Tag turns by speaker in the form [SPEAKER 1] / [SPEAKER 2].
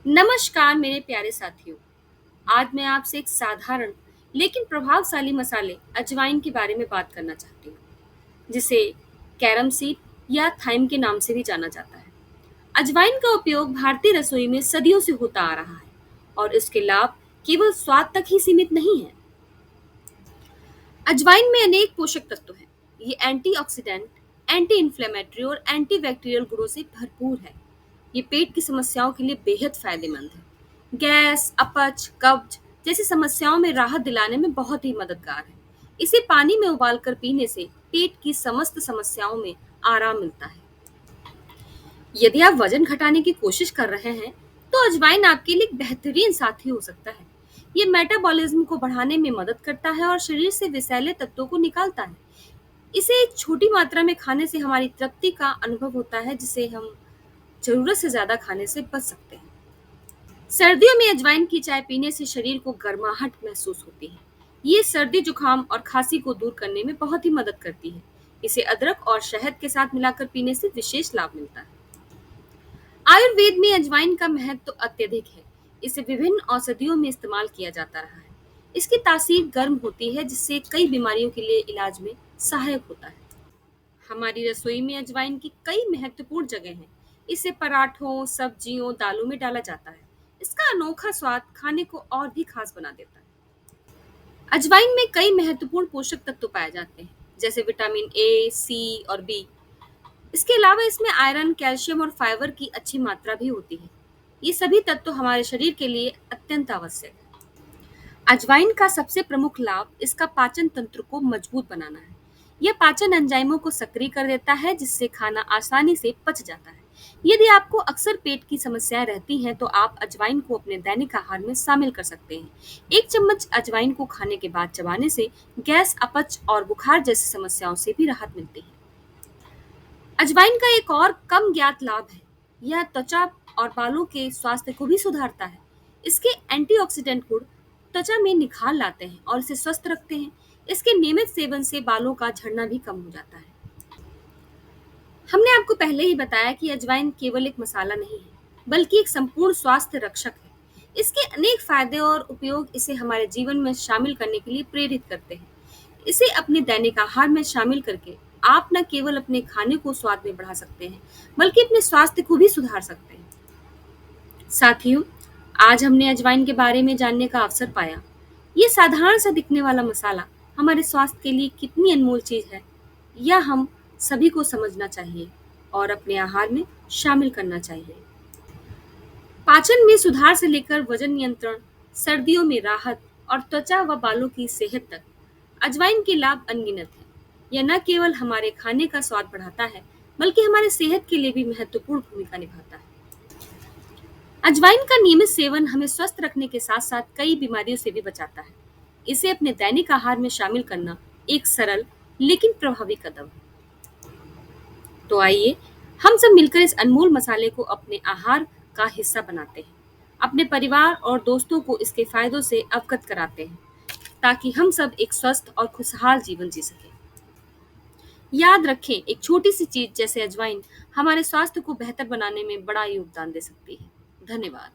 [SPEAKER 1] नमस्कार मेरे प्यारे साथियों। आज मैं आपसे एक साधारण लेकिन प्रभावशाली मसाले अजवाइन के बारे में बात करना चाहती हूँ, जिसे कैरम सीड या थाइम के नाम से भी जाना जाता है। अजवाइन का उपयोग भारतीय रसोई में सदियों से होता आ रहा है और इसके लाभ केवल स्वाद तक ही सीमित नहीं है। अजवाइन में अनेक पोषक तत्व हैं। ये एंटीऑक्सीडेंट, एंटी इंफ्लेमेटरी और एंटीबैक्टीरियल गुणों से भरपूर है। ये पेट की समस्याओं के लिए बेहद फायदेमंद है। गैस, अपच, कब्ज जैसी समस्याओं में राहत दिलाने में बहुत ही मददगार है। इसे पानी में उबालकर पीने से पेट की समस्त समस्याओं में आराम मिलता है। यदि आप वजन घटाने की कोशिश कर रहे हैं, तो अजवाइन आपके लिए एक बेहतरीन साथी हो सकता है। ये मेटाबॉलिज्म को बढ़ाने में मदद करता है और शरीर से विषैले तत्वों को निकालता है। इसे एक छोटी मात्रा में खाने से हमारी तृप्ति का अनुभव होता है, जिसे हम जरूरत से ज्यादा खाने से बच सकते हैं। सर्दियों में अजवाइन की चाय पीने से शरीर को गर्माहट महसूस होती है। ये सर्दी जुकाम और खांसी को दूर करने में बहुत ही मदद करती है। इसे अदरक और शहद के साथ मिलाकर पीने से विशेष लाभ मिलता है। आयुर्वेद में अजवाइन का महत्व तो अत्यधिक है। इसे विभिन्न औषधियों में इस्तेमाल किया जाता रहा है। इसकी तासीर गर्म होती है, जिससे कई बीमारियों के लिए इलाज में सहायक होता है। हमारी रसोई में अजवाइन की कई महत्वपूर्ण जगह हैं। इसे पराठों, सब्जियों, दालों में डाला जाता है। इसका अनोखा स्वाद खाने को और भी खास बना देता है। अजवाइन में कई महत्वपूर्ण पोषक तत्व पाए जाते हैं, जैसे विटामिन ए, सी और बी। इसके अलावा इसमें आयरन, कैल्शियम और फाइबर की अच्छी मात्रा भी होती है। ये सभी तत्व हमारे शरीर के लिए अत्यंत आवश्यक है। अजवाइन का सबसे प्रमुख लाभ इसका पाचन तंत्र को मजबूत बनाना है। यह पाचन एंजाइमों को सक्रिय कर देता है, जिससे खाना आसानी से पच जाता है। यदि आपको अक्सर पेट की समस्याएं रहती हैं, तो आप अजवाइन को अपने दैनिक आहार में शामिल कर सकते हैं। एक चम्मच अजवाइन को खाने के बाद चबाने से गैस, अपच और बुखार जैसी समस्याओं से भी राहत मिलती है। अजवाइन का एक और कम ज्ञात लाभ है, यह त्वचा और बालों के स्वास्थ्य को भी सुधारता है। इसके एंटीऑक्सीडेंट गुण त्वचा में निखार लाते हैं और इसे स्वस्थ रखते हैं। इसके नियमित सेवन से बालों का झड़ना भी कम हो जाता है। हमने आपको पहले ही बताया कि अजवाइन केवल एक मसाला नहीं है, बल्कि एक संपूर्ण स्वास्थ्य रक्षक है। इसके अनेक फायदे और उपयोग इसे हमारे जीवन में शामिल करने के लिए प्रेरित करते हैं। इसे अपने दैनिक आहार में शामिल करके आप न केवल अपने खाने को स्वाद में बढ़ा सकते हैं, बल्कि अपने स्वास्थ्य को भी सुधार सकते हैं। साथियों, आज हमने अजवाइन के बारे में जानने का अवसर पाया। ये साधारण सा दिखने वाला मसाला हमारे स्वास्थ्य के लिए कितनी अनमोल चीज है, यह हम सभी को समझना चाहिए और अपने आहार में शामिल करना चाहिए। पाचन में सुधार से लेकर वजन नियंत्रण, सर्दियों में राहत और त्वचा व बालों की सेहत तक अजवाइन के लाभ अनगिनत हैं। यह न केवल हमारे खाने का स्वाद बढ़ाता है, बल्कि हमारे सेहत के लिए भी महत्वपूर्ण भूमिका निभाता है। अजवाइन का नियमित सेवन हमें स्वस्थ रखने के साथ साथ कई बीमारियों से भी बचाता है। इसे अपने दैनिक आहार में शामिल करना एक सरल लेकिन प्रभावी कदम है। तो आइए हम सब मिलकर इस अनमोल मसाले को अपने आहार का हिस्सा बनाते हैं। अपने परिवार और दोस्तों को इसके फायदों से अवगत कराते हैं, ताकि हम सब एक स्वस्थ और खुशहाल जीवन जी सकें। याद रखें, एक छोटी सी चीज जैसे अजवाइन हमारे स्वास्थ्य को बेहतर बनाने में बड़ा योगदान दे सकती है। धन्यवाद।